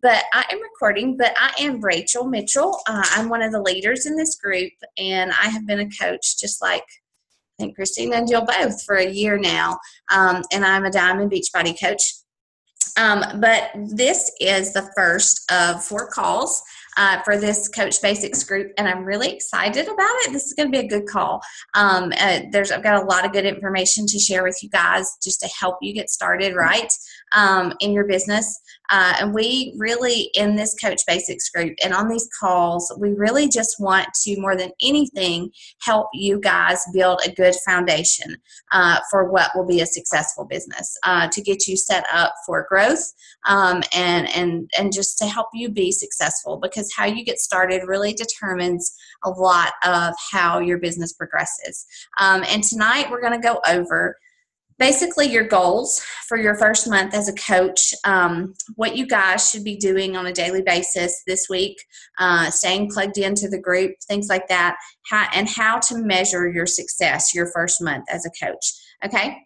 But I am recording, but I am Rachel Mitchell. I'm one of the leaders in this group, and I have been a coach just like I think Christina and Jill both for a year now, and I'm a Diamond Beachbody coach. But this is the first of 4 calls for this Coach Basics group, and I'm really excited about it. This is going to be a good call. I've got a lot of good information to share with you guys just to help you get started right in your business. And we really, in this Coach Basics group and on these calls, we really just want to, more than anything, help you guys build a good foundation for what will be a successful business, to get you set up for growth and just to help you be successful, because how you get started really determines a lot of how your business progresses. And tonight we're going to go over basically your goals for your first month as a coach, what you guys should be doing on a daily basis this week, staying plugged into the group, things like that, how to measure your success your first month as a coach. Okay?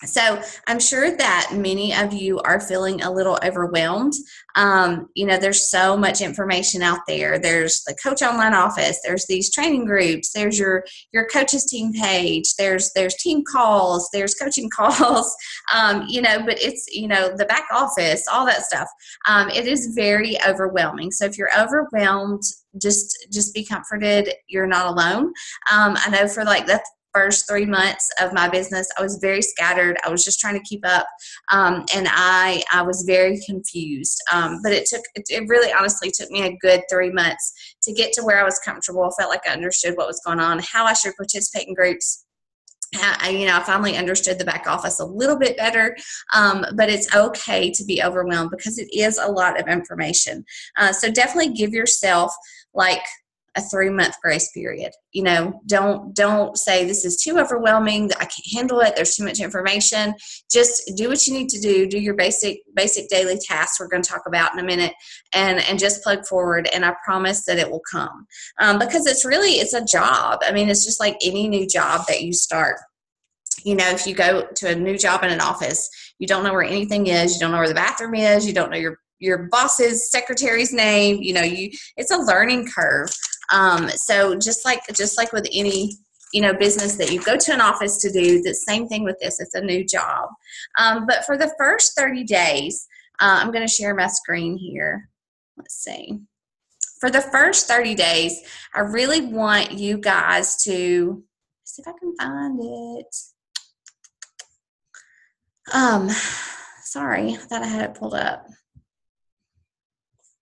So I'm sure that many of you are feeling a little overwhelmed. There's so much information out there. There's the Coach Online Office. There's these training groups. There's your coaches team page. There's team calls. There's coaching calls. But it's, the back office, all that stuff. It is very overwhelming. So if you're overwhelmed, just be comforted. You're not alone. I know for like the first 3 months of my business, I was very scattered. I was just trying to keep up, and I was very confused. But it really honestly took me a good 3 months to get to where I was comfortable. I felt like I understood what was going on, how I should participate in groups. I finally understood the back office a little bit better, but it's okay to be overwhelmed because it is a lot of information. So definitely give yourself like a 3-month grace period. Don't say this is too overwhelming, I can't handle it, there's too much information. Just do what you need to do your basic daily tasks we're going to talk about in a minute, and just plug forward, and I promise that it will come. Because it's a job. I mean, it's just like any new job that you start. If you go to a new job in an office, you don't know where anything is, you don't know where the bathroom is, you don't know your boss's secretary's name, it's a learning curve. So just like with any, business that you go to an office to do, the same thing with this, it's a new job. But for the first 30 days, I'm going to share my screen here. Let's see. For the first 30 days, I really want you guys to see if I can find it. Sorry, I thought I had it pulled up.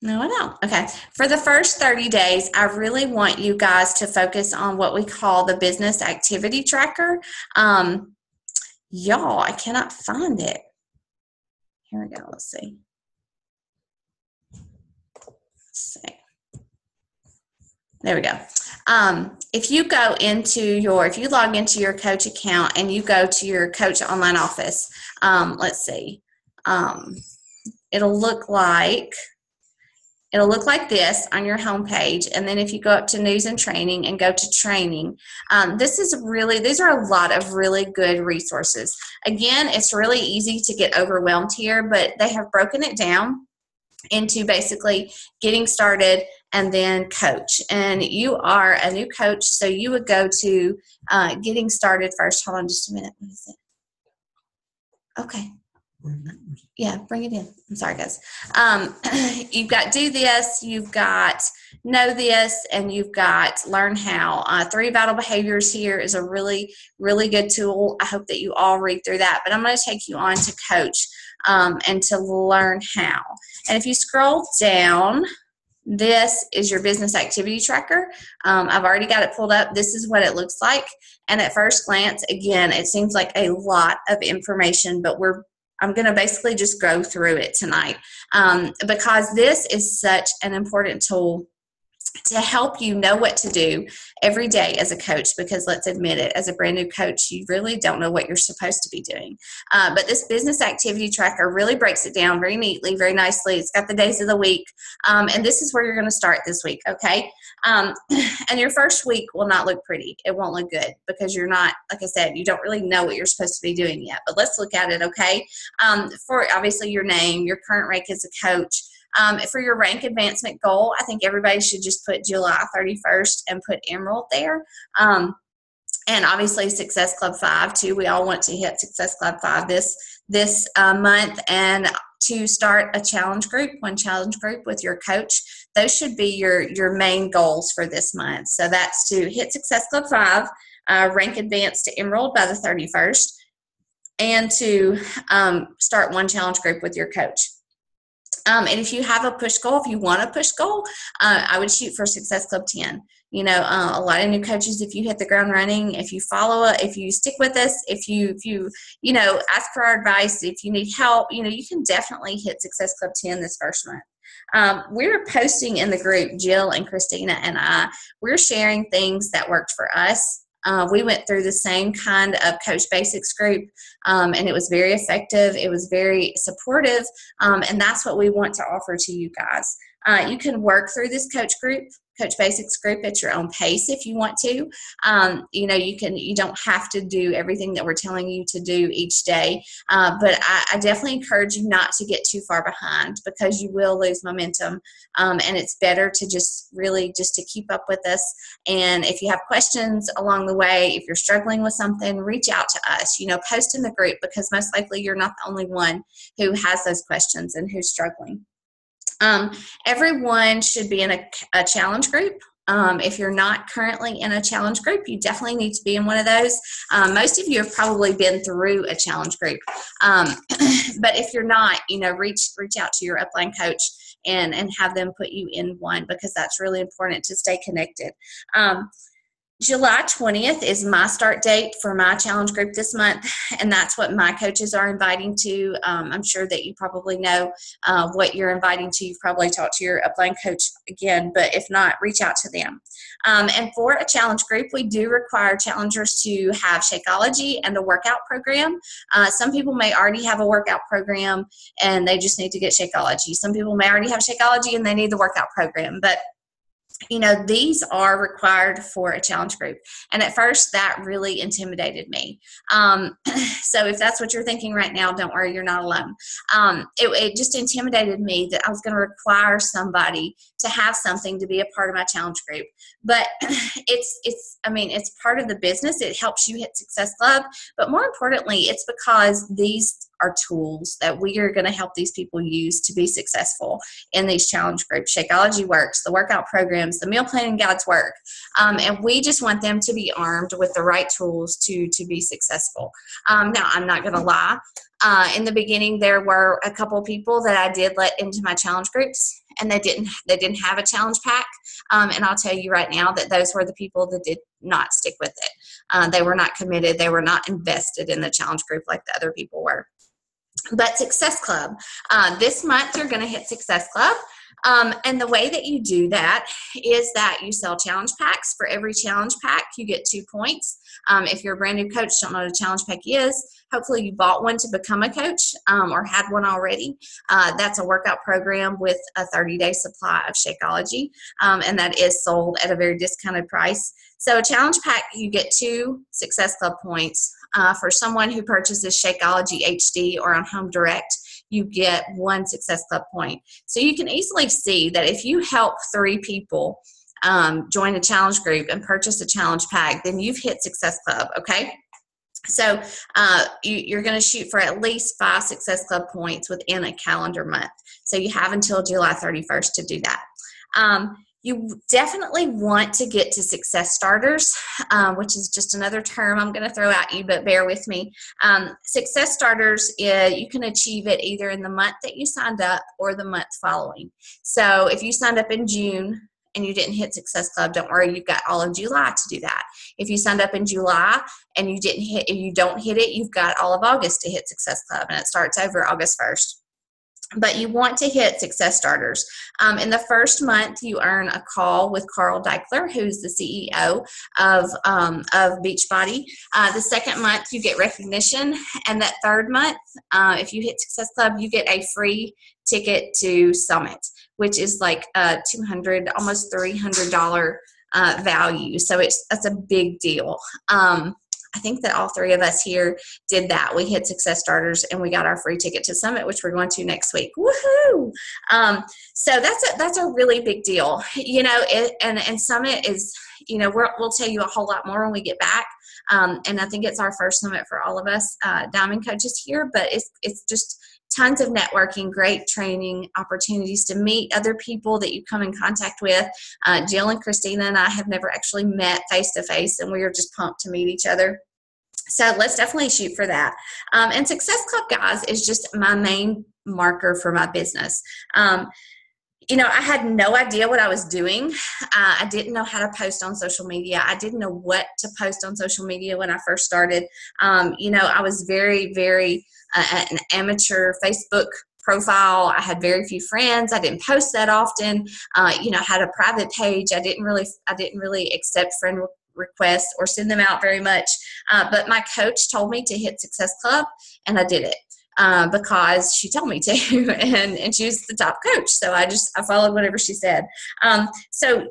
No, I don't. Okay. For the first 30 days, I really want you guys to focus on what we call the business activity tracker. Y'all, I cannot find it. Here we go. Let's see. There we go. If you log into your coach account and you go to your Coach Online Office, let's see. It'll look like this on your homepage, and then if you go up to News and Training and go to Training, these are a lot of really good resources. Again, it's really easy to get overwhelmed here, but they have broken it down into basically getting started and then coach. And you are a new coach, so you would go to getting started first. Hold on just a minute. What is it? Okay. Yeah, bring it in. I'm sorry, guys. You've got Do This, you've got Know This, and you've got Learn How. 3 Vital Behaviors here is a really, really good tool. I hope that you all read through that. But I'm going to take you on to Coach and to Learn How. And if you scroll down, this is your business activity tracker. I've already got it pulled up. This is what it looks like. And at first glance, again, it seems like a lot of information, but I'm going to basically just go through it tonight because this is such an important tool to help you know what to do every day as a coach, because let's admit it, as a brand new coach, you really don't know what you're supposed to be doing. But this business activity tracker really breaks it down very neatly, very nicely. It's got the days of the week, and this is where you're going to start this week, okay? And your first week will not look pretty. It won't look good because you're not, like I said, you don't really know what you're supposed to be doing yet. But let's look at it, okay? For obviously your name, your current rank as a coach. For your rank advancement goal, I think everybody should just put July 31st and put Emerald there. And obviously Success Club 5 too. We all want to hit Success Club 5 this month, and to start a challenge group, one challenge group with your coach. Those should be your main goals for this month. So that's to hit Success Club 5, rank advance to Emerald by the 31st, and to start one challenge group with your coach. And if you have a push goal, if you want a push goal, I would shoot for Success Club 10. You know, a lot of new coaches, if you hit the ground running, if you follow it, if you stick with us, if you ask for our advice, if you need help, you can definitely hit Success Club 10 this first month. We're posting in the group, Jill and Christina and I, we're sharing things that worked for us. We went through the same kind of Coach Basics group, and it was very effective. It was very supportive, and that's what we want to offer to you guys. You can work through this Coach Basics group at your own pace if you want to. You don't have to do everything that we're telling you to do each day, but I definitely encourage you not to get too far behind, because you will lose momentum, and it's better to just to keep up with us. And if you have questions along the way, if you're struggling with something, reach out to us. Post in the group, because most likely you're not the only one who has those questions and who's struggling. Everyone should be in a challenge group. If you're not currently in a challenge group, you definitely need to be in one of those. Most of you have probably been through a challenge group. But if you're not, reach out to your upline coach and have them put you in one, because that's really important to stay connected. July 20th is my start date for my challenge group this month, and that's what my coaches are inviting to. I'm sure that you probably know what you're inviting to. You've probably talked to your upline coach again, but if not, reach out to them. And for a challenge group, we do require challengers to have Shakeology and a workout program. Some people may already have a workout program and they just need to get Shakeology. Some people may already have Shakeology and they need the workout program, but these are required for a challenge group. And at first, that really intimidated me. So if that's what you're thinking right now, don't worry, you're not alone. It just intimidated me that I was going to require somebody to have something to be a part of my challenge group. But it's part of the business. It helps you hit Success Club. But more importantly, it's because these are tools that we are going to help these people use to be successful in these challenge groups. Shakeology works, the workout programs, the meal planning guides work, and we just want them to be armed with the right tools to be successful. Now, I'm not going to lie. In the beginning, there were a couple people that I did let into my challenge groups, and they didn't have a challenge pack. And I'll tell you right now that those were the people that did not stick with it. They were not committed. They were not invested in the challenge group like the other people were. But Success Club, this month you're going to hit Success Club. And the way that you do that is that you sell challenge packs. For every challenge pack, you get 2 points. If you're a brand new coach, don't know what a challenge pack is, hopefully you bought one to become a coach or had one already. That's a workout program with a 30-day supply of Shakeology, and that is sold at a very discounted price. So a challenge pack, you get 2 Success Club points. For someone who purchases Shakeology HD or on Home Direct, you get 1 Success Club point. So you can easily see that if you help 3 people join a challenge group and purchase a challenge pack, then you've hit Success Club, okay? So you're going to shoot for at least 5 Success Club points within a calendar month. So you have until July 31st to do that. You definitely want to get to Success Starters, which is just another term I'm going to throw at you, but bear with me. Success Starters, you can achieve it either in the month that you signed up or the month following. So if you signed up in June and you didn't hit Success Club, don't worry, you've got all of July to do that. If you signed up in July and you don't hit it, you've got all of August to hit Success Club, and it starts over August 1st. but you want to hit success starters. In the first month, you earn a call with Carl Deichler, who's the CEO of Beachbody. The second month, you get recognition. And that third month, if you hit Success Club, you get a free ticket to Summit, which is like $200, almost $300 value. So that's a big deal. I think that all three of us here did that. We hit Success Starters and we got our free ticket to Summit, which we're going to next week. Woohoo! So that's a really big deal, and Summit is, we'll tell you a whole lot more when we get back. And I think it's our first Summit for all of us Diamond coaches here, but it's just tons of networking, great training opportunities to meet other people that you come in contact with. Jill and Christina and I have never actually met face to face, and we are just pumped to meet each other. So let's definitely shoot for that. And Success Club, guys, is just my main marker for my business. I had no idea what I was doing. I didn't know how to post on social media. I didn't know what to post on social media when I first started. I was very, very an amateur Facebook profile. I had very few friends. I didn't post that often. I had a private page. I didn't really accept friend requests or send them out very much. But my coach told me to hit Success Club, and I did it. Because she told me to, and she was the top coach. So I followed whatever she said. So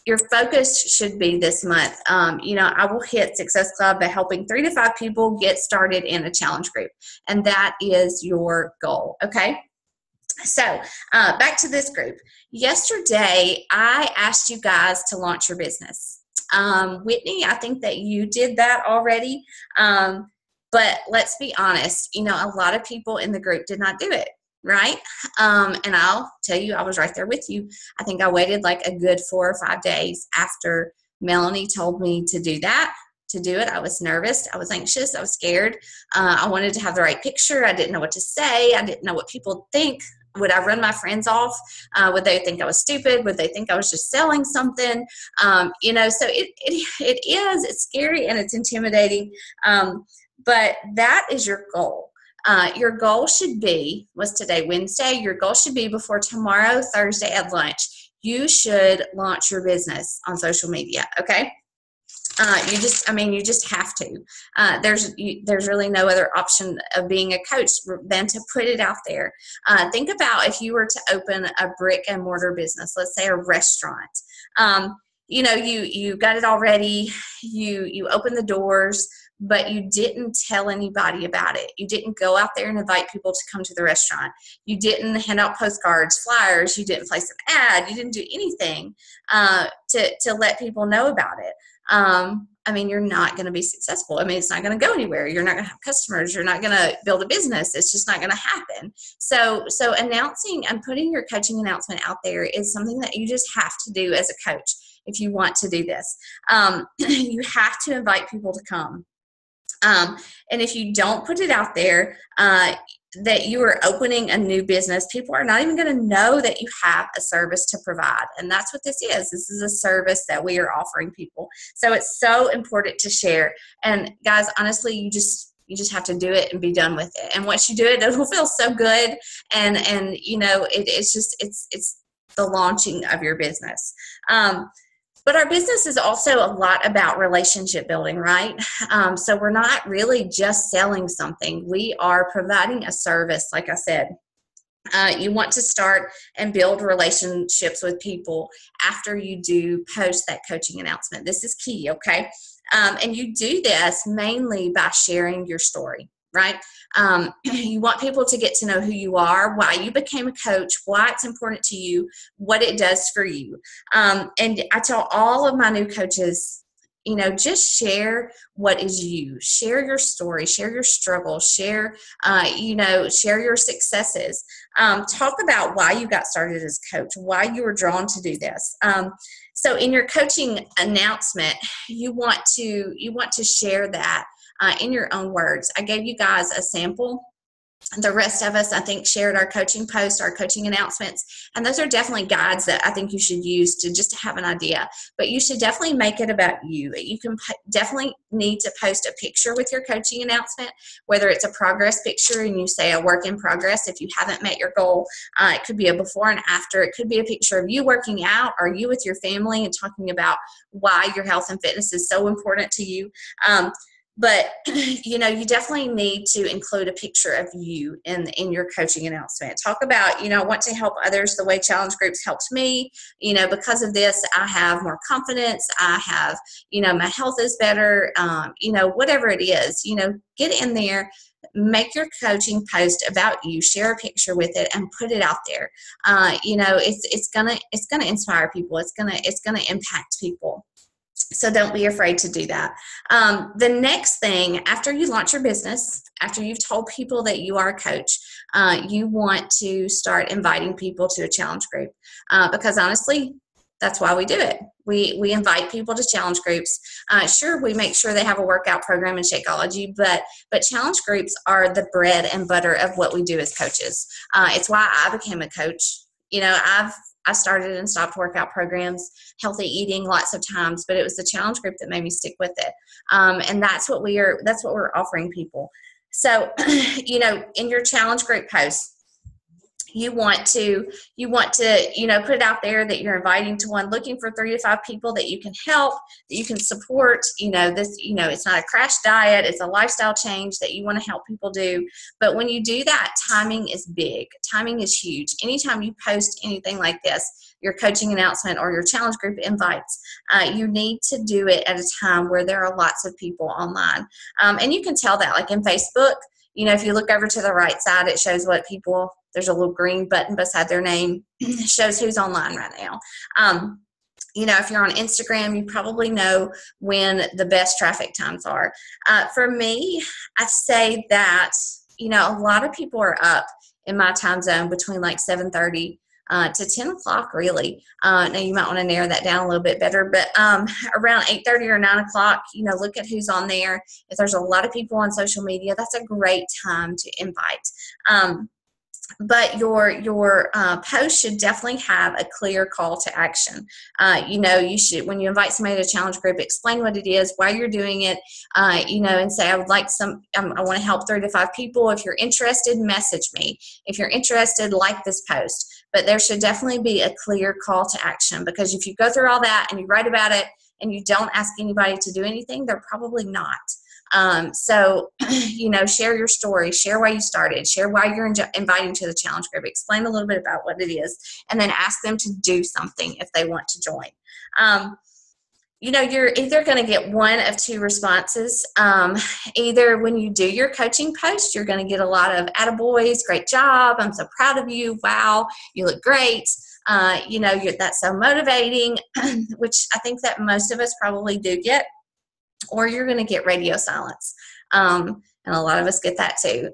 your focus should be this month. I will hit Success Club by helping 3 to 5 people get started in a challenge group. And that is your goal. Okay. So back to this group. Yesterday, I asked you guys to launch your business. Whitney, I think that you did that already. But let's be honest, a lot of people in the group did not do it, right? And I'll tell you, I was right there with you. I think I waited like a good 4 or 5 days after Melanie told me to do that, to do it. I was nervous. I was anxious. I was scared. I wanted to have the right picture. I didn't know what to say. I didn't know what people think. Would I run my friends off? Would they think I was stupid? Would they think I was just selling something? So it's scary and it's intimidating. But that is your goal. Your goal should be, what's today, Wednesday? Your goal should be before tomorrow, Thursday at lunch. You should launch your business on social media, okay? You just have to. There's really no other option of being a coach than to put it out there. Think about if you were to open a brick and mortar business, let's say a restaurant. You got it already. You open the doors, but you didn't tell anybody about it. You didn't go out there and invite people to come to the restaurant. You didn't hand out postcards, flyers. You didn't place an ad. You didn't do anything to let people know about it. You're not going to be successful. It's not going to go anywhere. You're not going to have customers. You're not going to build a business. It's just not going to happen. So announcing and putting your coaching announcement out there is something that you just have to do as a coach if you want to do this. You have to invite people to come. And if you don't put it out there that you are opening a new business, people are not even going to know that you have a service to provide. And that's what this is. This is a service that we are offering people. So it's so important to share. And guys, honestly, you just have to do it and be done with it. And once you do it, it'll feel so good. And it's the launching of your business. But our business is also a lot about relationship building, right? So we're not really just selling something. We are providing a service, like I said. You want to start and build relationships with people after you do post that coaching announcement. This is key, okay? And you do this mainly by sharing your story. Right? You want people to get to know who you are, why you became a coach, why it's important to you, what it does for you. And I tell all of my new coaches, just share what is you. Share your story, share your struggle, share your successes. Talk about why you got started as a coach, why you were drawn to do this. So in your coaching announcement, you want to share that in your own words. I gave you guys a sample The rest of us, I think, shared our coaching posts, our coaching announcements, and those are definitely guides that I think you should use to just have an idea. But you should definitely make it about you. You can definitely need to post a picture with your coaching announcement, whether it's a progress picture and you say a work in progress if you haven't met your goal. It could be a before and after. It could be a picture of you working out or you with your family and talking about why your health and fitness is so important to you. But, you know, you definitely need to include a picture of you in your coaching announcement. Talk about, you know, I want to help others the way Challenge Groups helped me. You know, because of this, I have more confidence. I have, you know, my health is better. You know, whatever it is, you know, get in there. Make your coaching post about you, share a picture with it, and put it out there. You know, it's gonna inspire people. It's gonna impact people. So don't be afraid to do that. The next thing, after you launch your business, after you've told people that you are a coach, you want to start inviting people to a challenge group, because honestly, that's why we do it. We invite people to challenge groups. Sure, we make sure they have a workout program in Shakeology, but challenge groups are the bread and butter of what we do as coaches. It's why I became a coach. You know, I started and stopped workout programs, healthy eating lots of times, but it was the challenge group that made me stick with it. And that's what we're offering people. So, you know, in your challenge group posts, you want to, you know, put it out there that you're inviting to one, looking for 3 to 5 people that you can help, that you can support. You know, this, you know, it's not a crash diet. It's a lifestyle change that you want to help people do. But when you do that, timing is big. Timing is huge. Anytime you post anything like this, your coaching announcement or your challenge group invites, you need to do it at a time where there are lots of people online. And you can tell that, like in Facebook, you know, if you look over to the right side, it shows what people, there's a little green button beside their name, shows who's online right now. You know, if you're on Instagram, you probably know when the best traffic times are. For me, I say that, you know, a lot of people are up in my time zone between like 7:30 to 10 o'clock, really. Now, you might want to narrow that down a little bit better, but around 8:30 or 9 o'clock, you know, look at who's on there. If there's a lot of people on social media, that's a great time to invite. But your post should definitely have a clear call to action. You know, you should, when you invite somebody to a challenge group, explain what it is, why you're doing it, you know, and say, I would like I want to help 3 to 5 people. If you're interested, message me. If you're interested, like this post. But there should definitely be a clear call to action, because if you go through all that and you write about it and you don't ask anybody to do anything, they're probably not. So, you know, share your story, share why you started, share why you're inviting to the challenge group, explain a little bit about what it is, and then ask them to do something if they want to join. You know, you're either going to get one of 2 responses. Either when you do your coaching post, you're going to get a lot of attaboys, great job, I'm so proud of you, wow, you look great. You know, that's so motivating, which I think that most of us probably do get. Or you're going to get radio silence. And a lot of us get that too.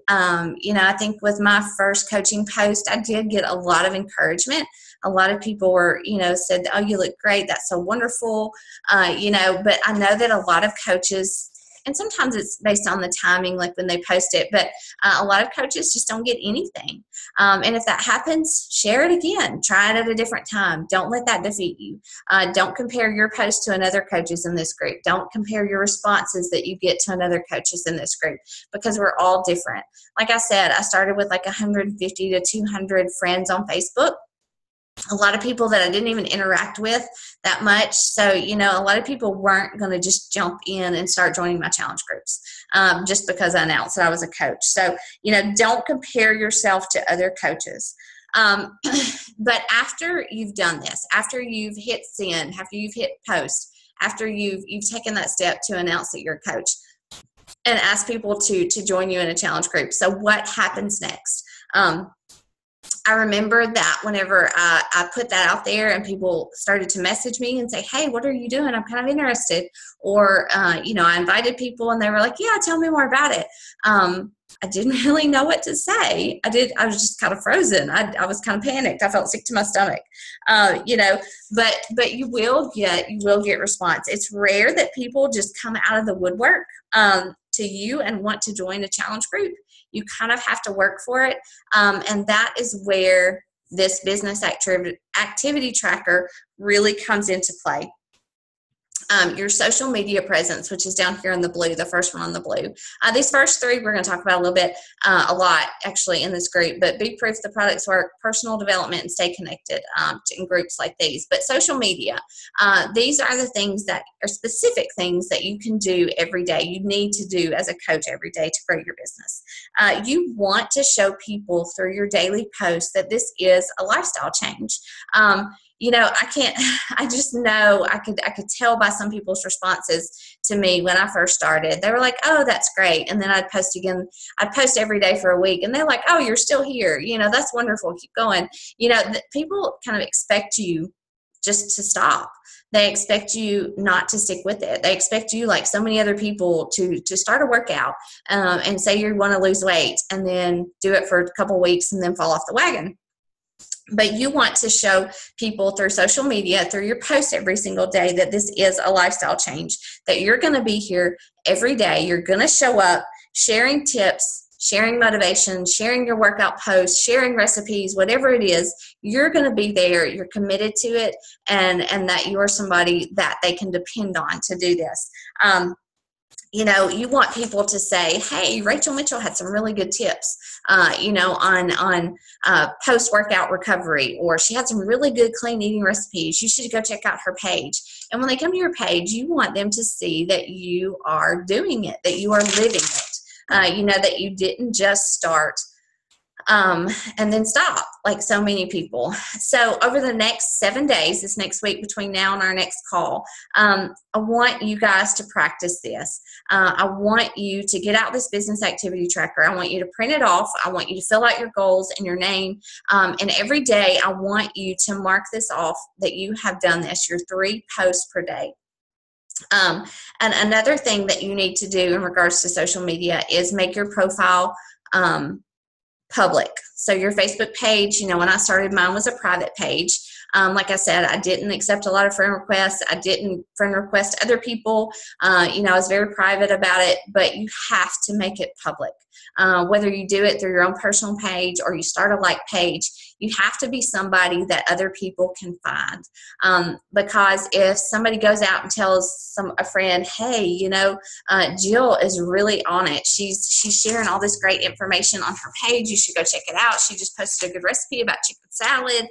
You know, I think with my first coaching post, I did get a lot of encouragement. A lot of people were, you know, said, oh, you look great. That's so wonderful. You know, but I know that a lot of coaches, and sometimes it's based on the timing, like when they post it, but a lot of coaches just don't get anything. And if that happens, share it again. Try it at a different time. Don't let that defeat you. Don't compare your post to another coaches in this group. Don't compare your responses that you get to another coaches in this group, because we're all different. Like I said, I started with like 150 to 200 friends on Facebook. A lot of people that I didn't even interact with that much. So, you know, a lot of people weren't going to just jump in and start joining my challenge groups just because I announced that I was a coach. So, you know, don't compare yourself to other coaches. But after you've done this, after you've hit send, after you've hit post, after you've taken that step to announce that you're a coach and ask people to join you in a challenge group. So what happens next? I remember that whenever I put that out there and people started to message me and say, hey, what are you doing? I'm kind of interested. Or, you know, I invited people and they were like, yeah, tell me more about it. I didn't really know what to say. I was just kind of frozen. I was kind of panicked. I felt sick to my stomach. You know, but you will get response. It's rare that people just come out of the woodwork to you and want to join a challenge group. You kind of have to work for it. And that is where this business activity tracker really comes into play. Your social media presence, which is down here in the blue, the first one on the blue. These first three we're going to talk about a lot actually in this group, but be proof the products work, personal development, and stay connected in groups like these. But social media, these are the things that are specific things that you can do every day. You need to do as a coach every day to grow your business. You want to show people through your daily posts that this is a lifestyle change. I just know I could tell by some people's responses to me when I first started. They were like, oh, that's great. And then I'd post again. I'd post every day for a week. And they're like, oh, you're still here. That's wonderful. Keep going. People kind of expect you just to stop. They expect you not to stick with it. They expect you, like so many other people, to start a workout and say you want to lose weight and then do it for a couple weeks and then fall off the wagon. But you want to show people through social media, through your posts every single day, that this is a lifestyle change, that you're going to be here every day. You're going to show up sharing tips, sharing motivation, sharing your workout posts, sharing recipes, whatever it is. You're going to be there. You're committed to it, and that you're somebody that they can depend on to do this. You want people to say, hey, Rachel Mitchell had some really good tips, on post-workout recovery, or she had some really good clean eating recipes. You should go check out her page. And when they come to your page, you want them to see that you are doing it, that you are living it, that you didn't just start and then stop like so many people. So over the next 7 days, this next week between now and our next call, I want you guys to practice this. I want you to get out this business activity tracker. I want you to print it off. I want you to fill out your goals and your name. And every day I want you to mark this off that you have done this, your 3 posts per day. And another thing that you need to do in regards to social media is make your profile public. So your Facebook page, when I started, mine was a private page. Like I said, I didn't accept a lot of friend requests. I didn't friend request other people. I was very private about it, but you have to make it public. Whether you do it through your own personal page or you start a like page, you have to be somebody that other people can find. Because if somebody goes out and tells a friend, hey, Jill is really on it. She's sharing all this great information on her page. You should go check it out. She just posted a good recipe about chicken salad.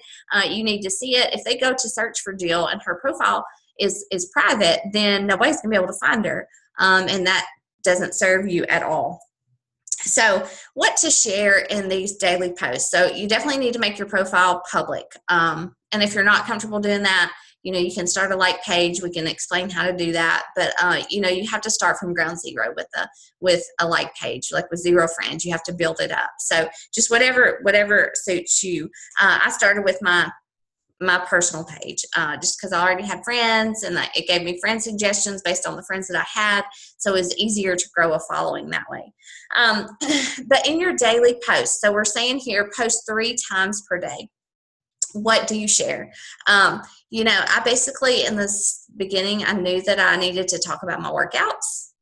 You need to see it. If they go to search for Jill and her profile is private, then nobody's going to be able to find her. And that doesn't serve you at all. So what to share in these daily posts? So you definitely need to make your profile public. And if you're not comfortable doing that, you can start a like page. We can explain how to do that. But, you have to start from ground zero with a like page, like with 0 friends. You have to build it up. So just whatever suits you. I started with my personal page just because I already had friends, and it gave me friend suggestions based on the friends that I had. So it was easier to grow a following that way. But in your daily posts, so we're saying here, post 3 times per day. What do you share? I basically, in this beginning, I knew that I needed to talk about my workouts,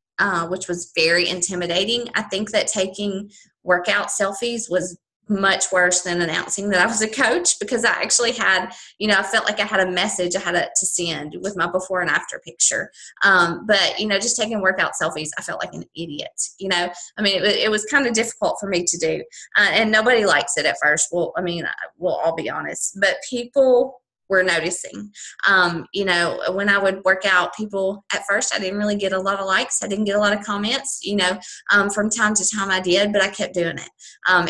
which was very intimidating. I think that taking workout selfies was much worse than announcing that I was a coach, because I actually had, I felt like I had a message I had to send with my before and after picture. But, just taking workout selfies, I felt like an idiot. It was kind of difficult for me to do. And nobody likes it at first. Well, we'll all be honest, but people were noticing. When I would work out, people, at first I didn't really get a lot of likes. I didn't get a lot of comments. From time to time I did, but I kept doing it.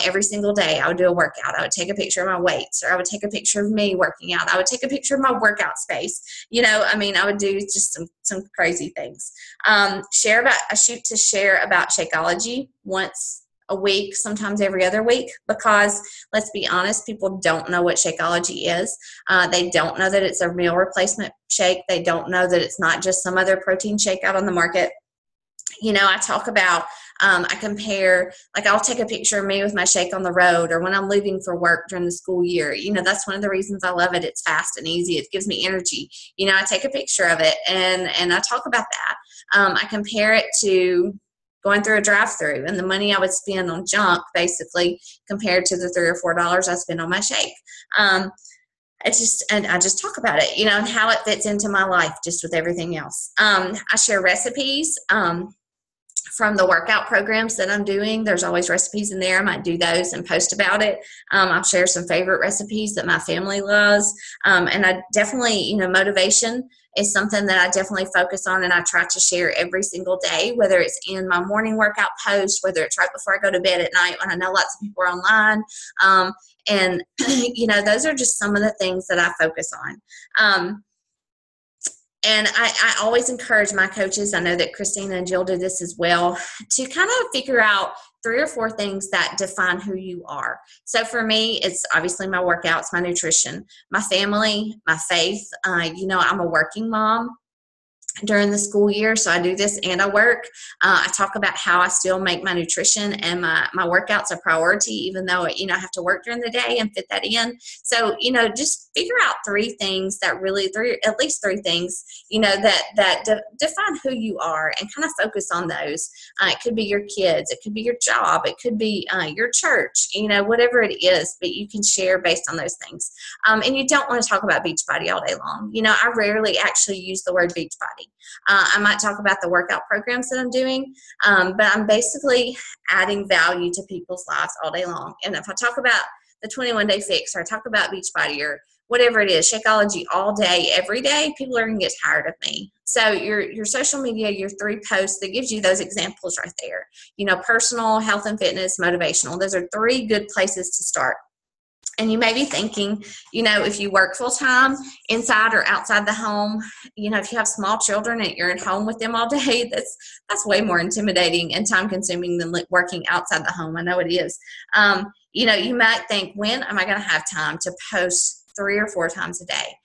Every single day I would do a workout. I would take a picture of my weights, or I would take a picture of me working out. I would take a picture of my workout space. I would do just some crazy things. I shoot to share about Shakeology once a week, sometimes every other week, because let's be honest, people don't know what Shakeology is. They don't know that it's a meal replacement shake. They don't know that it's not just some other protein shake out on the market. I talk about, I compare, like I'll take a picture of me with my shake on the road, or when I'm leaving for work during the school year. That's one of the reasons I love it. It's fast and easy. It gives me energy. I take a picture of it and I talk about that. I compare it to going through a drive-through, and the money I would spend on junk basically compared to the $3 or $4 I spend on my shake. And I just talk about it, and how it fits into my life just with everything else. I share recipes from the workout programs that I'm doing. There's always recipes in there. I might do those and post about it. I'll share some favorite recipes that my family loves. And I definitely, motivation is something that I definitely focus on, and I try to share every single day, whether it's in my morning workout post, whether it's right before I go to bed at night when I know lots of people are online. And, those are just some of the things that I focus on. And I always encourage my coaches, I know that Christina and Jill do this as well, to kind of figure out 3 or 4 things that define who you are. So for me, it's obviously my workouts, my nutrition, my family, my faith. I'm a working mom during the school year, so I do this and I work. I talk about how I still make my nutrition and my workouts a priority, even though, I have to work during the day and fit that in. So, just figure out 3 things that really, at least 3 things, that define who you are, and kind of focus on those. It could be your kids, it could be your job, it could be your church, whatever it is, but you can share based on those things. And you don't want to talk about Beachbody all day long. I rarely actually use the word Beachbody. I might talk about the workout programs that I'm doing, but I'm basically adding value to people's lives all day long. And if I talk about the 21-day fix, or I talk about Beachbody, or whatever it is, Shakeology all day, every day, people are going to get tired of me. So your social media, your 3 posts, that gives you those examples right there. Personal, health and fitness, motivational. Those are 3 good places to start. And you may be thinking, if you work full-time inside or outside the home, if you have small children and you're at home with them all day, that's way more intimidating and time-consuming than working outside the home. I know it is. You might think, when am I going to have time to post 3 or 4 times a day?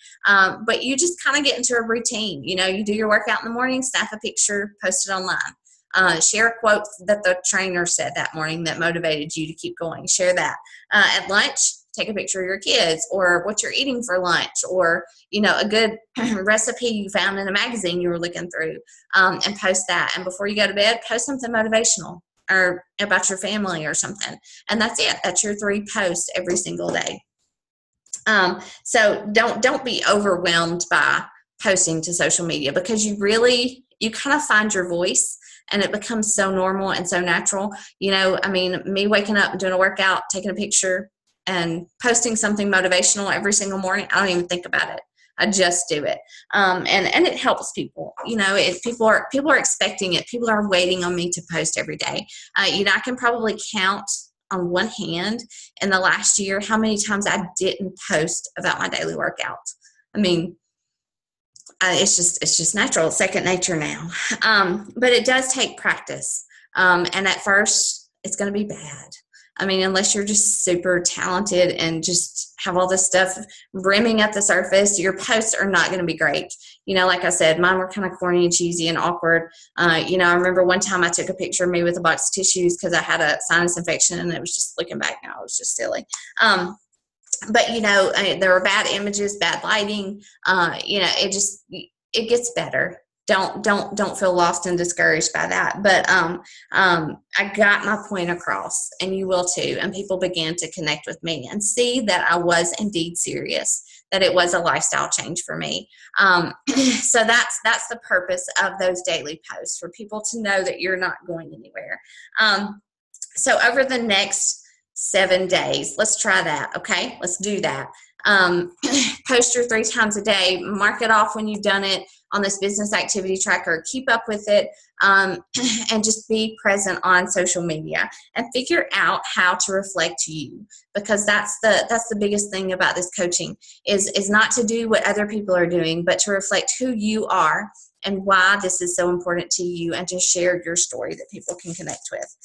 But you just kind of get into a routine. You do your workout in the morning, snap a picture, post it online. Share a quote that the trainer said that morning that motivated you to keep going. Share that. At lunch, take a picture of your kids, or what you're eating for lunch, or, a good recipe you found in a magazine you were looking through, and post that. And before you go to bed, post something motivational or about your family or something. And that's it. That's your 3 posts every single day. So don't be overwhelmed by posting to social media, because you kind of find your voice, and it becomes so normal and so natural. Me waking up and doing a workout, taking a picture, and posting something motivational every single morning, I don't even think about it. I just do it. And it helps people. If people are expecting it. People are waiting on me to post every day. I can probably count on one hand in the last year how many times I didn't post about my daily workout. It's just natural. It's second nature now. But it does take practice. And at first, it's going to be bad. Unless you're just super talented and just have all this stuff brimming at the surface, your posts are not going to be great. Like I said, mine were kind of corny and cheesy and awkward. I remember one time I took a picture of me with a box of tissues because I had a sinus infection, and it was just looking back now, it was just silly. But there were bad images, bad lighting. It gets better. Don't feel lost and discouraged by that. But I got my point across, and you will too. And people began to connect with me and see that I was indeed serious, that it was a lifestyle change for me. So that's the purpose of those daily posts, for people to know that you're not going anywhere. So over the next 7 days, let's try that. Okay, let's do that. Post your 3 times a day, mark it off when you've done it on this business activity tracker, keep up with it, and just be present on social media, and figure out how to reflect you, because that's the biggest thing about this coaching is not to do what other people are doing, but to reflect who you are and why this is so important to you, and to share your story that people can connect with.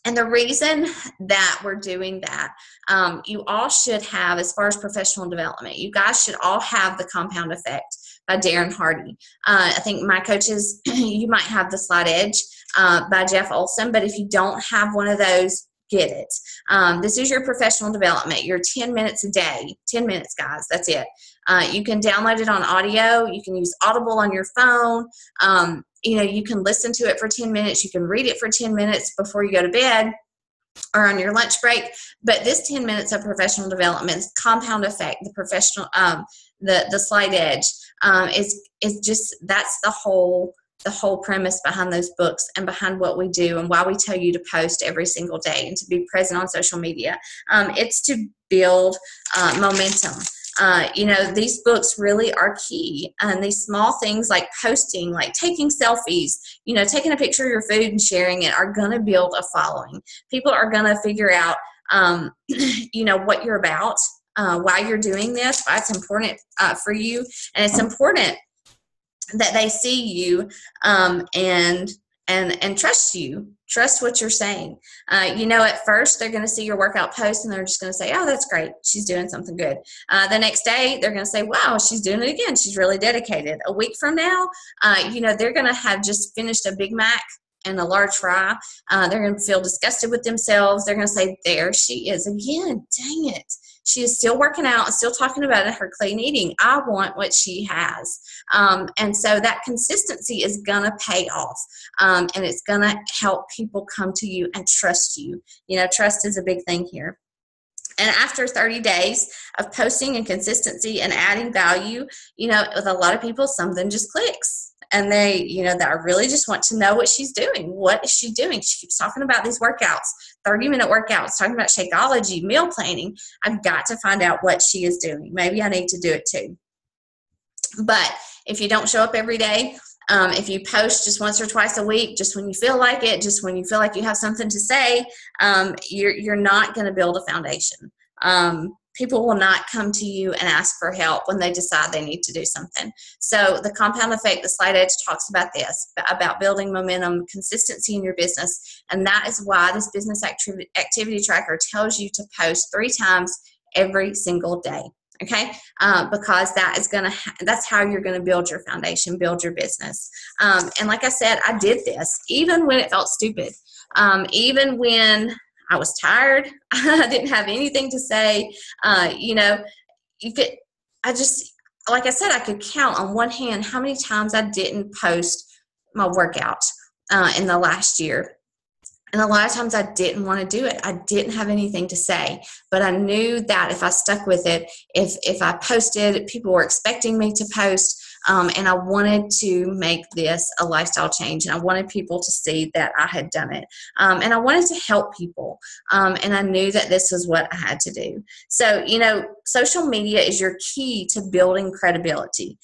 And the reason that we're doing that, you all should have, as far as professional development, you guys should all have The Compound Effect by Darren Hardy. I think my coaches, you might have The Slight Edge by Jeff Olson, but if you don't have one of those, get it. This is your professional development, your 10 minutes a day. 10 minutes, guys, that's it. You can download it on audio. You can use Audible on your phone. you can listen to it for 10 minutes. You can read it for 10 minutes before you go to bed or on your lunch break. But this 10 minutes of professional development, compound effect, the professional, the slight edge, is just, that's the whole premise behind those books and behind what we do and why we tell you to post every single day and to be present on social media. It's to build momentum. These books really are key. And these small things like posting, like taking selfies, taking a picture of your food and sharing it are going to build a following. People are going to figure out, what you're about, why you're doing this, why it's important for you. And it's important that they see you and trust what you're saying. At first they're going to see your workout post and they're just going to say, oh, that's great, she's doing something good. The next day they're going to say, wow, she's doing it again, she's really dedicated. A week from now, they're going to have just finished a Big Mac and a large fry. They're going to feel disgusted with themselves. They're going to say, there she is again, dang it, she is still working out and still talking about her clean eating. I want what she has. And so that consistency is going to pay off. And it's going to help people come to you and trust you. Trust is a big thing here. And after 30 days of posting and consistency and adding value, with a lot of people, something just clicks. And they really just want to know what she's doing. What is she doing? She keeps talking about these workouts, 30-minute workouts, talking about Shakeology, meal planning. I've got to find out what she is doing. Maybe I need to do it too. But if you don't show up every day, if you post just once or twice a week, just when you feel like it, just when you feel like you have something to say, you're not going to build a foundation. People will not come to you and ask for help when they decide they need to do something. So the compound effect, the slight edge, talks about this, about building momentum, consistency in your business. And that is why this business activity tracker tells you to post 3 times every single day. Okay, because that's how you're going to build your foundation, build your business. And like I said, I did this even when it felt stupid, even when I was tired. I didn't have anything to say. Like I said, I could count on one hand how many times I didn't post my workout in the last year. And a lot of times I didn't want to do it. I didn't have anything to say, but I knew that if I stuck with it, if I posted, people were expecting me to post. And I wanted to make this a lifestyle change, and I wanted people to see that I had done it. And I wanted to help people. And I knew that this was what I had to do. So, social media is your key to building credibility.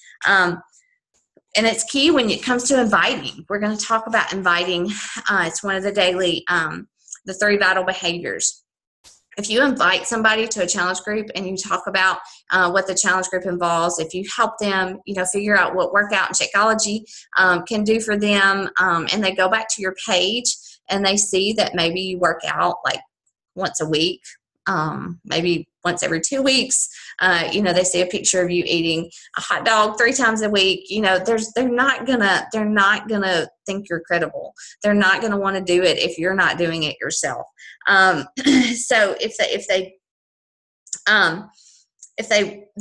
And it's key when it comes to inviting. We're going to talk about inviting. It's one of the daily, the 3 vital behaviors. If you invite somebody to a challenge group and you talk about what the challenge group involves, if you help them, figure out what workout and Shakeology can do for them, and they go back to your page and they see that maybe you work out like once a week, maybe once every 2 weeks, they see a picture of you eating a hot dog 3 times a week, they're not gonna think you're credible. They're not gonna want to do it if you're not doing it yourself. So if they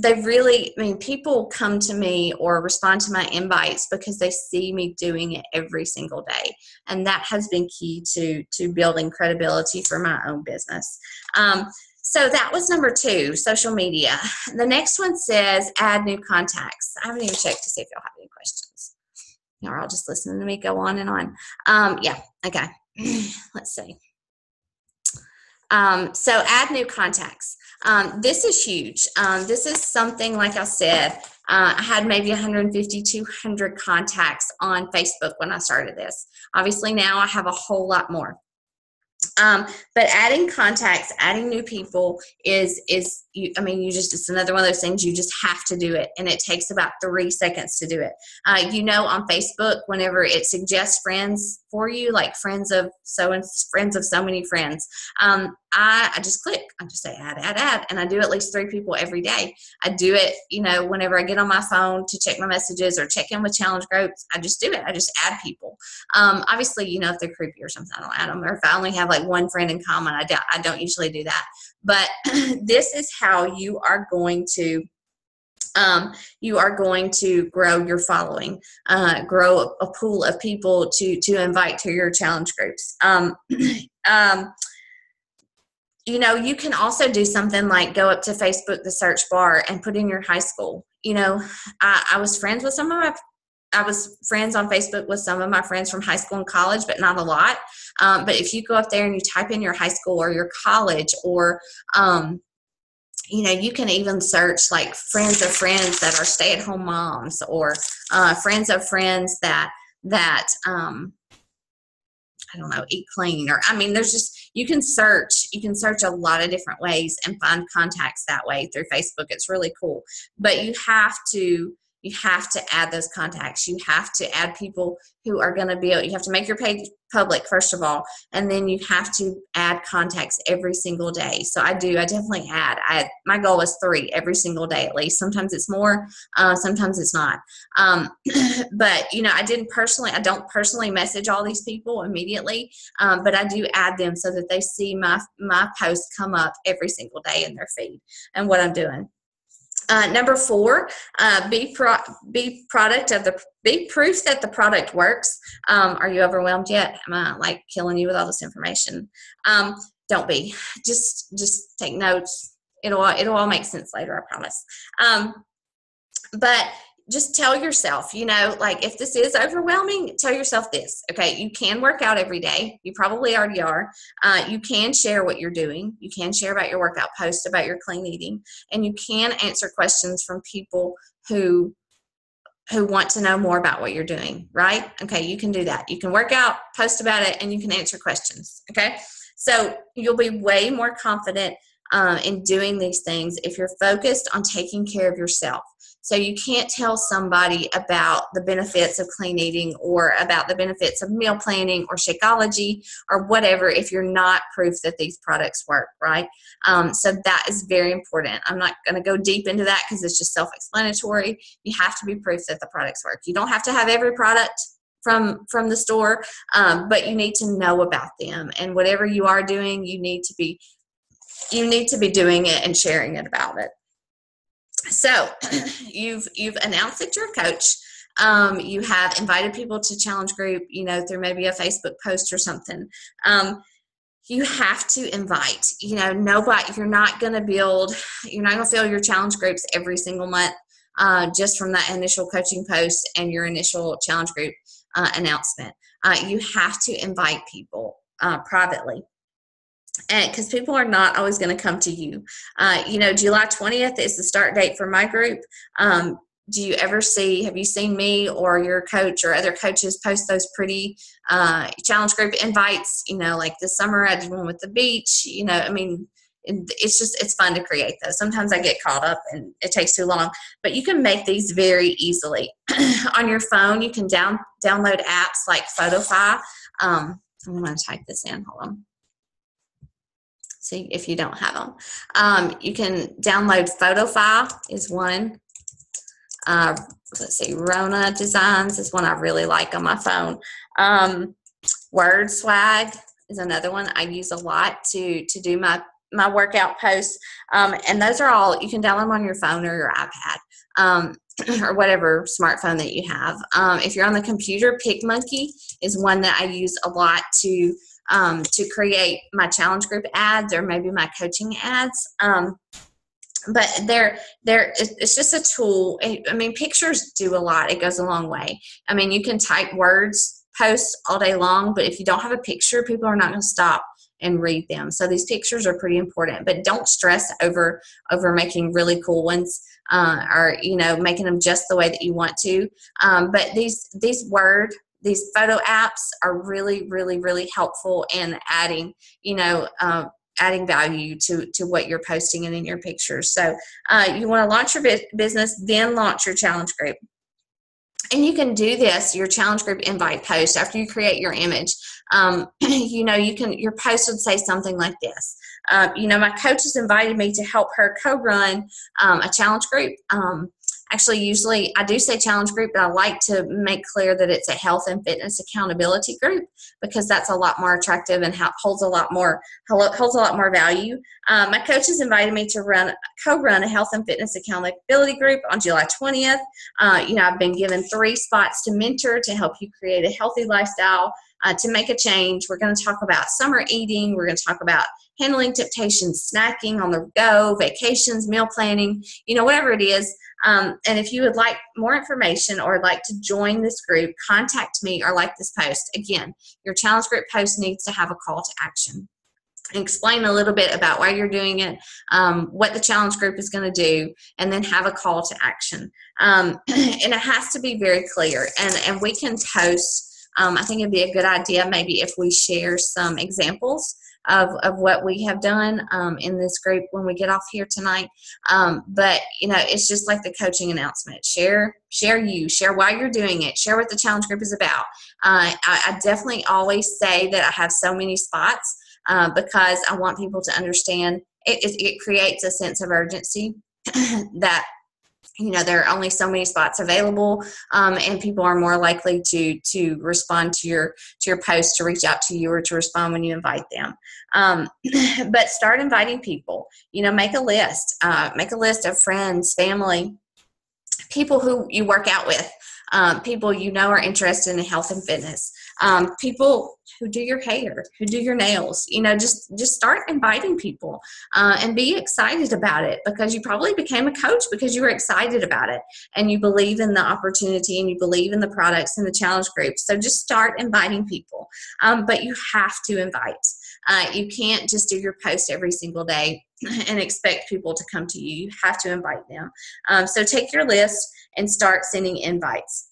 really, people come to me or respond to my invites because they see me doing it every single day. And that has been key to building credibility for my own business. So that was number 2, social media. The next one says add new contacts. I haven't even checked to see if y'all have any questions. You're all just listening to me go on and on. Yeah, okay. Let's see. So add new contacts. This is huge. This is something, like I said, I had maybe 150, 200 contacts on Facebook when I started this. Obviously now I have a whole lot more. But adding contacts, adding new people it's another one of those things. You just have to do it. And it takes about 3 seconds to do it. On Facebook, whenever it suggests friends for you, like friends of so many friends, I just click. I just say add. And I do at least 3 people every day. I do it, whenever I get on my phone to check my messages or check in with challenge groups, I just do it. I just add people. Obviously, if they're creepy or something, I don't add them. Or if I only have like one friend in common, I don't usually do that. But this is how you are going to You are going to grow your following, grow a pool of people to invite to your challenge groups. You can also do something like go up to Facebook, the search bar, and put in your high school. I was friends with I was friends on Facebook with some of my friends from high school and college, but not a lot. But if you go up there and you type in your high school or your college, or you can even search like friends of friends that are stay-at-home moms, or friends of friends that I don't know, eat clean, or there's just, you can search a lot of different ways and find contacts that way through Facebook. It's really cool. But you have to add those contacts. You have to add people who are going to you have to make your page public, first of all, and then you have to add contacts every single day. So I definitely add. My goal is 3 every single day at least. Sometimes it's more, sometimes it's not. But I don't personally message all these people immediately, but I do add them so that they see my posts come up every single day in their feed and what I'm doing. Number 4, be proof that the product works. Are you overwhelmed yet? Am I killing you with all this information? Don't be. Just take notes. It'll all make sense later, I promise. But just tell yourself, if this is overwhelming, tell yourself this. Okay, you can work out every day. You probably already are. You can share what you're doing. You can share about your workout posts, about your clean eating, and you can answer questions from people who want to know more about what you're doing, right? Okay, you can do that. You can work out, post about it, and you can answer questions, okay? So you'll be way more confident in doing these things if you're focused on taking care of yourself. So you can't tell somebody about the benefits of clean eating or about the benefits of meal planning or Shakeology or whatever if you're not proof that these products work, right? So that is very important. I'm not going to go deep into that because it's just self-explanatory. You have to be proof that the products work. You don't have to have every product from the store, but you need to know about them. And whatever you are doing, you need to be doing it and sharing it about it. So you've announced that you're a coach. You have invited people to challenge group, through maybe a Facebook post or something. You have to invite, you're not going to fill your challenge groups every single month just from that initial coaching post and your initial challenge group announcement. You have to invite people privately. And because people are not always going to come to you. July 20th is the start date for my group. Have you seen me or your coach or other coaches post those pretty challenge group invites? Like this summer I did one with the beach. It's fun to create those. Sometimes I get caught up and it takes too long. But you can make these very easily. On your phone, you can download apps like Photofy. I'm going to type this in. Hold on. See if you don't have them. You can download Photofy is one. Let's see, Rona Designs is one I really like on my phone. Word Swag is another one I use a lot to do my workout posts. And those are all, you can download them on your phone or your iPad. Or whatever smartphone that you have. If you're on the computer, PicMonkey is one that I use a lot to create my challenge group ads or maybe my coaching ads. But it's just a tool. Pictures do a lot. It goes a long way. You can type words, posts all day long, but if you don't have a picture, people are not going to stop and read them. So these pictures are pretty important, but don't stress over making really cool ones, or, making them just the way that you want to. But these photo apps are really, really, really helpful in adding value to what you're posting and in your pictures. So you want to launch your business, then launch your challenge group. And you can do this, your challenge group invite post, after you create your image. Your post would say something like this. My coach has invited me to help her co-run a challenge group. Actually, usually I do say challenge group, but I like to make clear that it's a health and fitness accountability group, because that's a lot more attractive and holds a lot more value. My coaches invited me to co-run a health and fitness accountability group on July 20th. I've been given 3 spots to mentor to help you create a healthy lifestyle, to make a change. We're going to talk about summer eating. We're going to talk about handling temptations, snacking on the go, vacations, meal planning, whatever it is. And if you would like more information or like to join this group, contact me or like this post. Again, your challenge group post needs to have a call to action. Explain a little bit about why you're doing it, what the challenge group is going to do, and then have a call to action. And it has to be very clear. And we can post, I think it'd be a good idea maybe if we share some examples of what we have done in this group when we get off here tonight. But, it's just like the coaching announcement. Share why you're doing it. Share what the challenge group is about. I definitely always say that I have so many spots because I want people to understand it creates a sense of urgency that there are only so many spots available, and people are more likely to respond to your post, to reach out to you, or to respond when you invite them. But start inviting people. Make a list. Make a list of friends, family, people who you work out with, people are interested in health and fitness, people who do your hair, who do your nails. Just start inviting people and be excited about it, because you probably became a coach because you were excited about it and you believe in the opportunity and you believe in the products and the challenge group. So just start inviting people, but you have to invite. You can't just do your post every single day and expect people to come to you. You have to invite them. So take your list and start sending invites.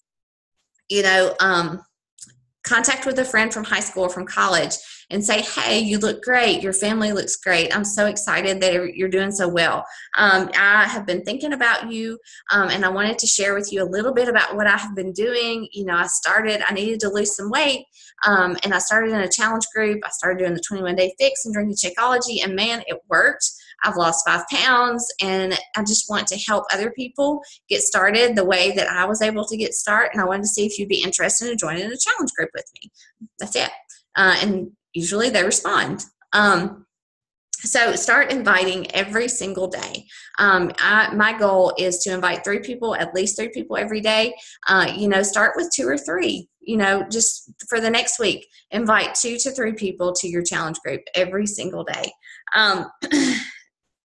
Contact with a friend from high school or from college and say, hey, you look great. Your family looks great. I'm so excited that you're doing so well. I have been thinking about you, and I wanted to share with you a little bit about what I have been doing. I needed to lose some weight, and I started in a challenge group. I started doing the 21-day fix and drinking Shakeology, and man, it worked. I've lost 5 pounds, and I just want to help other people get started the way that I was able to get started. And I wanted to see if you'd be interested in joining a challenge group with me. That's it. And usually they respond. So start inviting every single day. My goal is to invite at least three people every day. Start with 2 or 3. Just for the next week, invite 2 to 3 people to your challenge group every single day.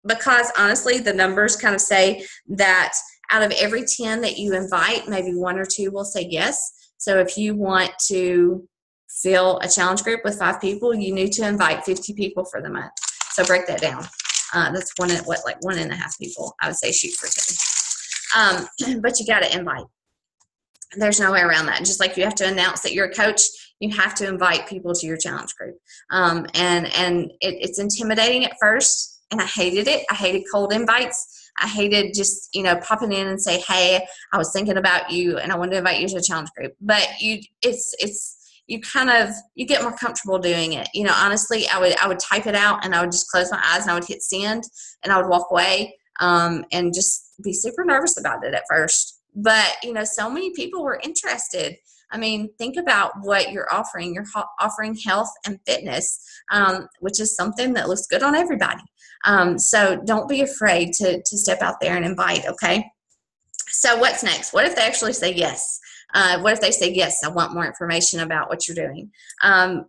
Because honestly, the numbers kind of say that out of every 10 that you invite, maybe 1 or 2 will say yes. So if you want to fill a challenge group with 5 people, you need to invite 50 people for the month. So break that down. That's 1.5 people. I would say shoot for 2. But you got to invite. There's no way around that. Just like you have to announce that you're a coach, you have to invite people to your challenge group. And it's intimidating at first. And I hated it. I hated cold invites. I hated just, popping in and say, hey, I was thinking about you and I wanted to invite you to a challenge group. But you get more comfortable doing it. Honestly, I would type it out and I would just close my eyes and I would hit send and I would walk away and just be super nervous about it at first. But, so many people were interested. I mean, think about what you're offering. You're offering health and fitness, which is something that looks good on everybody. So don't be afraid to step out there and invite, okay? So what's next? What if they actually say yes? What if they say, yes, I want more information about what you're doing? I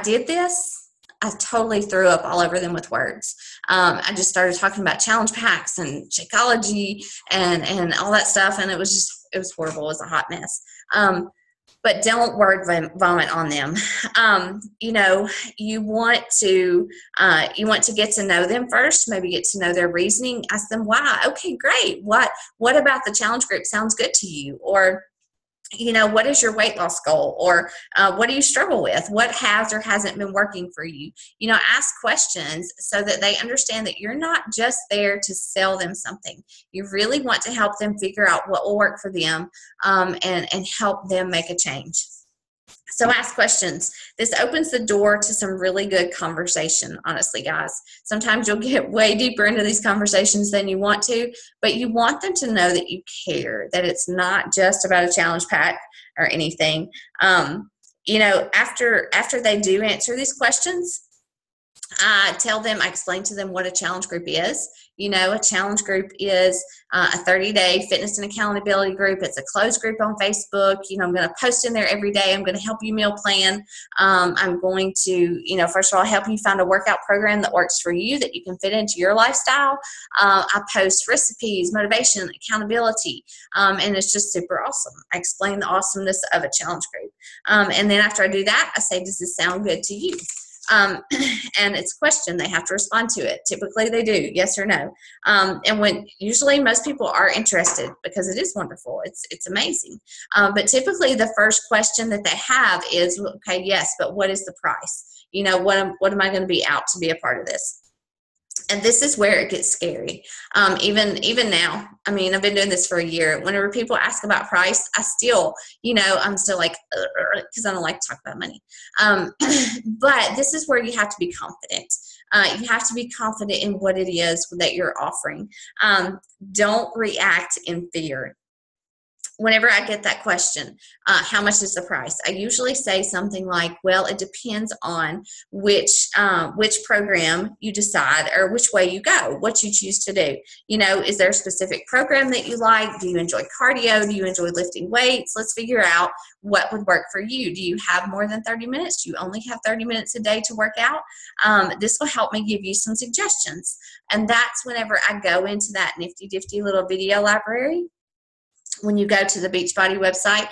did this. I totally threw up all over them with words. I just started talking about challenge packs and Shakeology and all that stuff, and it was horrible. It was a hot mess. But don't word vomit on them. You want to get to know them first, maybe get to know their reasoning. Ask them why. Okay, great. What about the challenge group sounds good to you? Or, what is your weight loss goal? Or what do you struggle with? What has or hasn't been working for you? Ask questions so that they understand that you're not just there to sell them something. You really want to help them figure out what will work for them and help them make a change. So ask questions. This opens the door to some really good conversation, honestly, guys. Sometimes you'll get way deeper into these conversations than you want to, but you want them to know that you care, that it's not just about a challenge pack or anything. After they do answer these questions, I explain to them what a challenge group is. A challenge group is a 30-day fitness and accountability group. It's a closed group on Facebook. I'm going to post in there every day. I'm going to help you meal plan. I'm going to, first of all, help you find a workout program that works for you, that you can fit into your lifestyle. I post recipes, motivation, accountability, and it's just super awesome. I explain the awesomeness of a challenge group. And then after I do that, I say, does this sound good to you? And it's a question. They have to respond to it. Typically they do, yes or no. And usually most people are interested because it is wonderful. It's amazing. But typically the first question that they have is, okay, yes, but what is the price? What am I going to be out to be a part of this? And this is where it gets scary. Even now, I've been doing this for a year. Whenever people ask about price, I'm still like, because I don't like to talk about money. But this is where you have to be confident. You have to be confident in what it is that you're offering. Don't react in fear. Whenever I get that question, how much is the price? I usually say something like, well, it depends on which program you decide or which way you go, what you choose to do. Is there a specific program that you like? Do you enjoy cardio? Do you enjoy lifting weights? Let's figure out what would work for you. Do you have more than 30 minutes? Do you only have 30 minutes a day to work out? This will help me give you some suggestions. And that's whenever I go into that nifty difty little video library. When you go to the Beachbody website,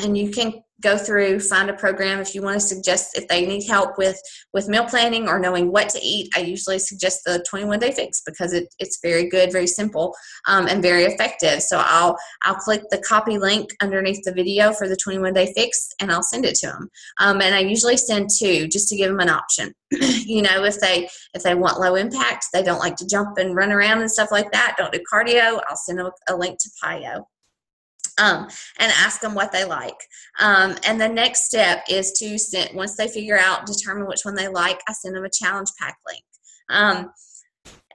and you can go through, find a program if you want to suggest, if they need help with meal planning or knowing what to eat. I usually suggest the 21-day fix because it's very good, very simple, and very effective. So I'll click the copy link underneath the video for the 21-day fix, and I'll send it to them. And I usually send 2 just to give them an option. If they want low impact, they don't like to jump and run around and stuff like that, don't do cardio, I'll send them a link to PiYo. And ask them what they like. And the next step is to send, once they determine which one they like, I send them a challenge pack link.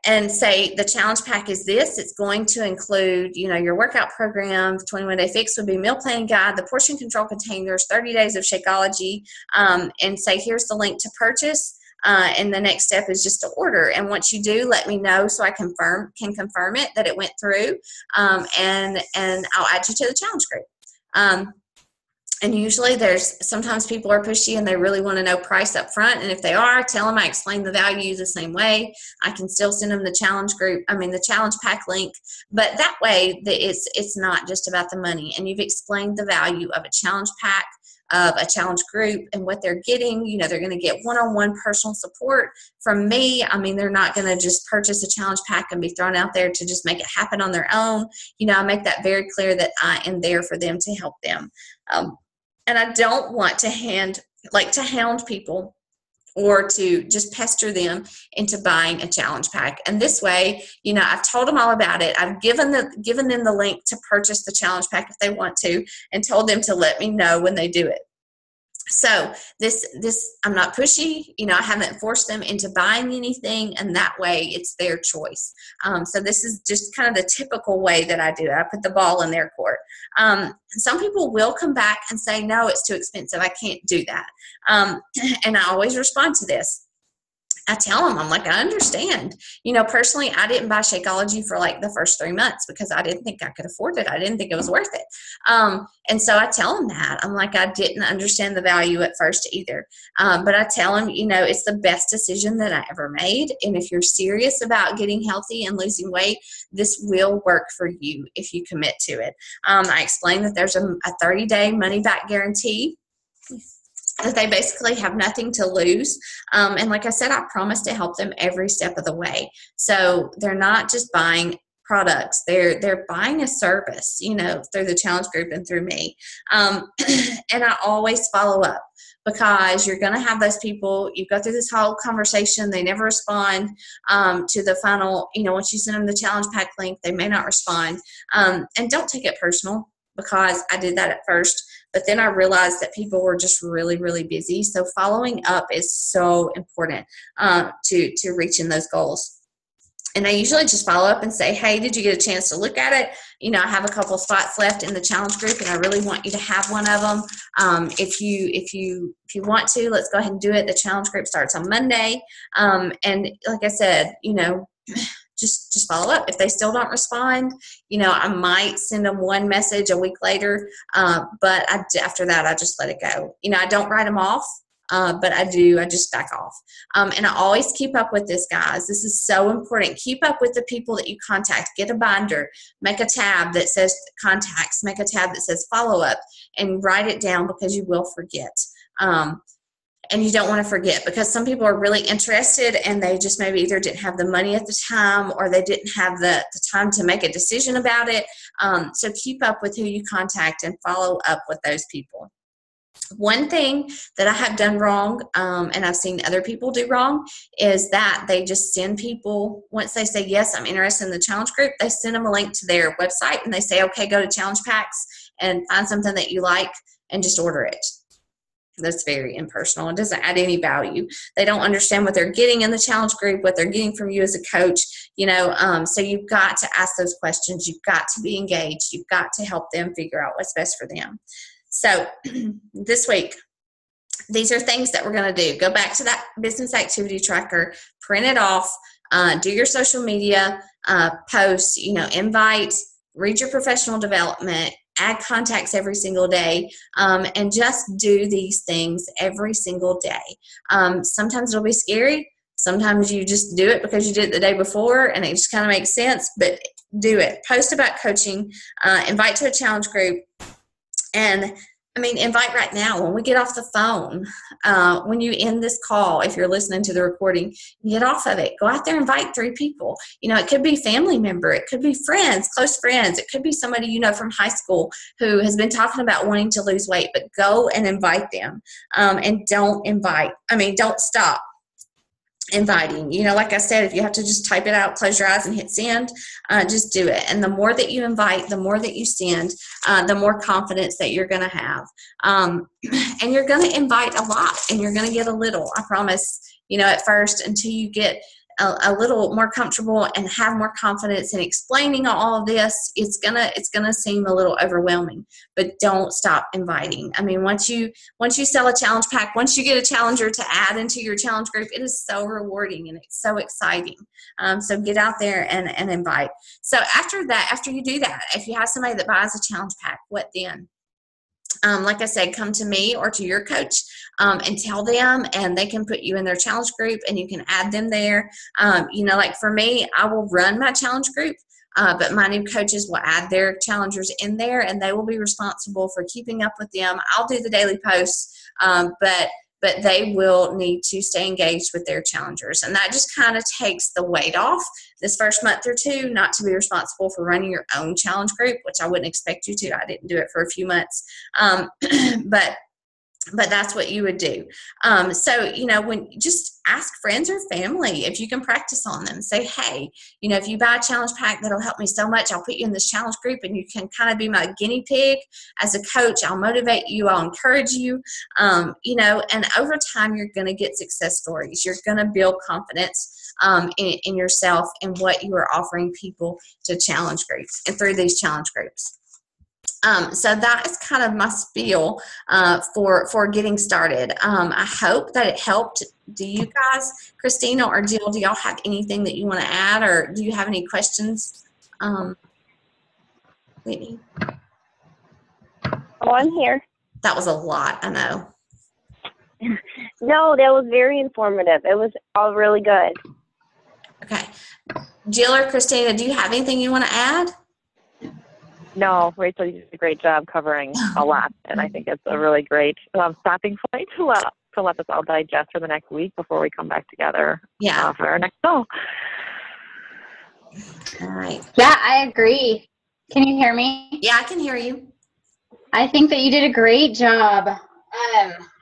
And say the challenge pack is this. It's going to include, your workout program, 21-day fix would be meal planning guide, the portion control containers, 30 days of Shakeology, and say, here's the link to purchase. And the next step is just to order. And once you do, let me know so I can confirm it that it went through. And I'll add you to the challenge group. And usually sometimes people are pushy and they really want to know price up front. And if they are, tell them I explain the value the same way. I can still send them the challenge pack link. But that way it's not just about the money. And you've explained the value of a challenge pack, of a challenge group, and what they're getting. They're going to get one-on-one personal support from me. They're not going to just purchase a challenge pack and be thrown out there to just make it happen on their own. I make that very clear that I am there for them to help them. And I don't want to hound people or to just pester them into buying a challenge pack. And this way, I've told them all about it. I've given them the link to purchase the challenge pack if they want to, and told them to let me know when they do it. So this I'm not pushy. I haven't forced them into buying anything, and that way it's their choice. So this is just kind of the typical way that I do it. I put the ball in their court. Some people will come back and say, no, it's too expensive. I can't do that. And I always respond to this. I tell them, I'm like, I understand. Personally, I didn't buy Shakeology for like the first 3 months because I didn't think I could afford it. I didn't think it was worth it. And so I tell them that. I'm like, I didn't understand the value at first either. But I tell them, it's the best decision that I ever made. And if you're serious about getting healthy and losing weight, this will work for you if you commit to it. I explain that there's a 30-day money-back guarantee, that they basically have nothing to lose. And like I said, I promise to help them every step of the way. So they're not just buying products, they're buying a service, through the challenge group and through me. And I always follow up, because you're going to have those people, you go through this whole conversation, they never respond to the final, once you send them the challenge pack link, they may not respond. And don't take it personal, because I did that at first. but then I realized that people were just really, really busy. So following up is so important to reaching those goals. And I usually just follow up and say, hey, did you get a chance to look at it? I have a couple spots left in the challenge group, and I really want you to have one of them. If you want to, let's go ahead and do it. The challenge group starts on Monday. And like I said, just follow up. If they still don't respond, I might send them one message a week later. But after that, I just let it go. I don't write them off. But I just back off. And I always keep up with this, guys. This is so important. Keep up with the people that you contact. Get a binder, make a tab that says contacts, make a tab that says follow up, and write it down, because you will forget. And you don't want to forget, because some people are really interested and they just maybe either didn't have the money at the time, or they didn't have the time to make a decision about it. So keep up with who you contact and follow up with those people. One thing that I have done wrong, and I've seen other people do wrong, is that they just send people, once they say, yes, I'm interested in the challenge group, they send them a link to their website and they say, okay, go to Challenge Packs and find something that you like and just order it. That's very impersonal. It doesn't add any value. They don't understand what they're getting in the challenge group, what they're getting from you as a coach, so you've got to ask those questions. You've got to be engaged. You've got to help them figure out what's best for them. So this week, these are things that we're going to do. Go back to that business activity tracker, print it off, do your social media posts, invite, read your professional development, add contacts every single day, and just do these things every single day. Sometimes it'll be scary. Sometimes you just do it because you did it the day before and it just kind of makes sense, but do it. Post about coaching, invite to a challenge group. And invite right now. When we get off the phone, when you end this call, if you're listening to the recording, get off of it. Go out there and invite 3 people. It could be a family member. It could be friends, close friends. It could be somebody from high school who has been talking about wanting to lose weight, but go and invite them. And don't stop inviting. Like I said, if you have to just type it out, close your eyes and hit send, just do it. And the more that you invite, the more that you send, the more confidence that you're going to have. And you're going to invite a lot and you're going to get a little, I promise, at first, until you get a little more comfortable and have more confidence in explaining all of this, it's gonna seem a little overwhelming, but don't stop inviting. Once you sell a challenge pack, once you get a challenger to add into your challenge group, it is so rewarding and it's so exciting. So get out there and invite. So after you do that, if you have somebody that buys a challenge pack, what then? Like I said, come to me or to your coach and tell them, and they can put you in their challenge group and you can add them there. Like for me, I will run my challenge group, but my new coaches will add their challengers in there and they will be responsible for keeping up with them. I'll do the daily posts, but they will need to stay engaged with their challengers. And that just kind of takes the weight off this first month or two, not to be responsible for running your own challenge group, which I wouldn't expect you to. I didn't do it for a few months. But that's what you would do. So, when just ask friends or family if you can practice on them. Say, hey, if you buy a challenge pack, that'll help me so much. I'll put you in this challenge group and you can kind of be my guinea pig as a coach. I'll motivate you. I'll encourage you, and over time, you're going to get success stories. You're going to build confidence in yourself and what you are offering people to challenge groups and through these challenge groups. So that is kind of my spiel for getting started. I hope that it helped. Do you guys, Christina or Jill, do y'all have anything that you want to add, or do you have any questions? Whitney? Oh, I'm here. That was a lot, I know. No, that was very informative. It was all really good. Okay. Jill or Christina, do you have anything you want to add? No, Rachel, you did a great job covering a lot, and I think it's a really great stopping point to let us all digest for the next week before we come back together for our next call. All right. Yeah, I agree. Can you hear me? Yeah, I can hear you. I think that you did a great job.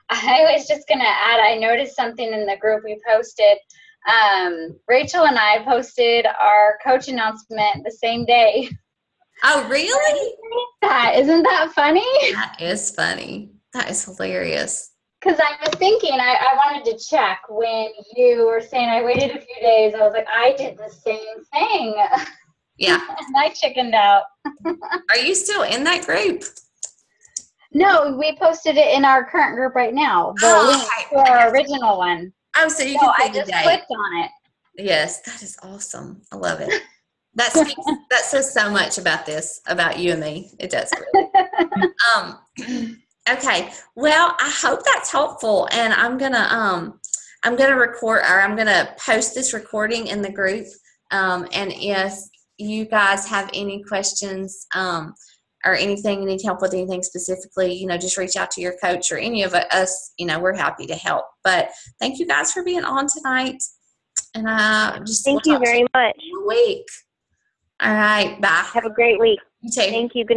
I was just going to add, I noticed something in the group we posted. Rachel and I posted our coach announcement the same day. Oh, really? Isn't that funny? That is funny. That is hilarious. Because I was thinking, I wanted to check when you were saying I waited a few days. I was like, I did the same thing. Yeah. And I chickened out. Are you still in that group? No, we posted it in our current group right now. The link to our original one. Oh, so you No, can see I the just date. clicked on it. Yes, that is awesome. I love it. That says so much about you and me. It does. Really. Okay. Well, I hope that's helpful, and I'm gonna record, or I'm gonna post this recording in the group. And if you guys have any questions, or anything, you need help with anything specifically, just reach out to your coach or any of us. We're happy to help. But thank you guys for being on tonight. And thank you very much. Week. All right. Bye. Have a great week. You too. Thank you. Good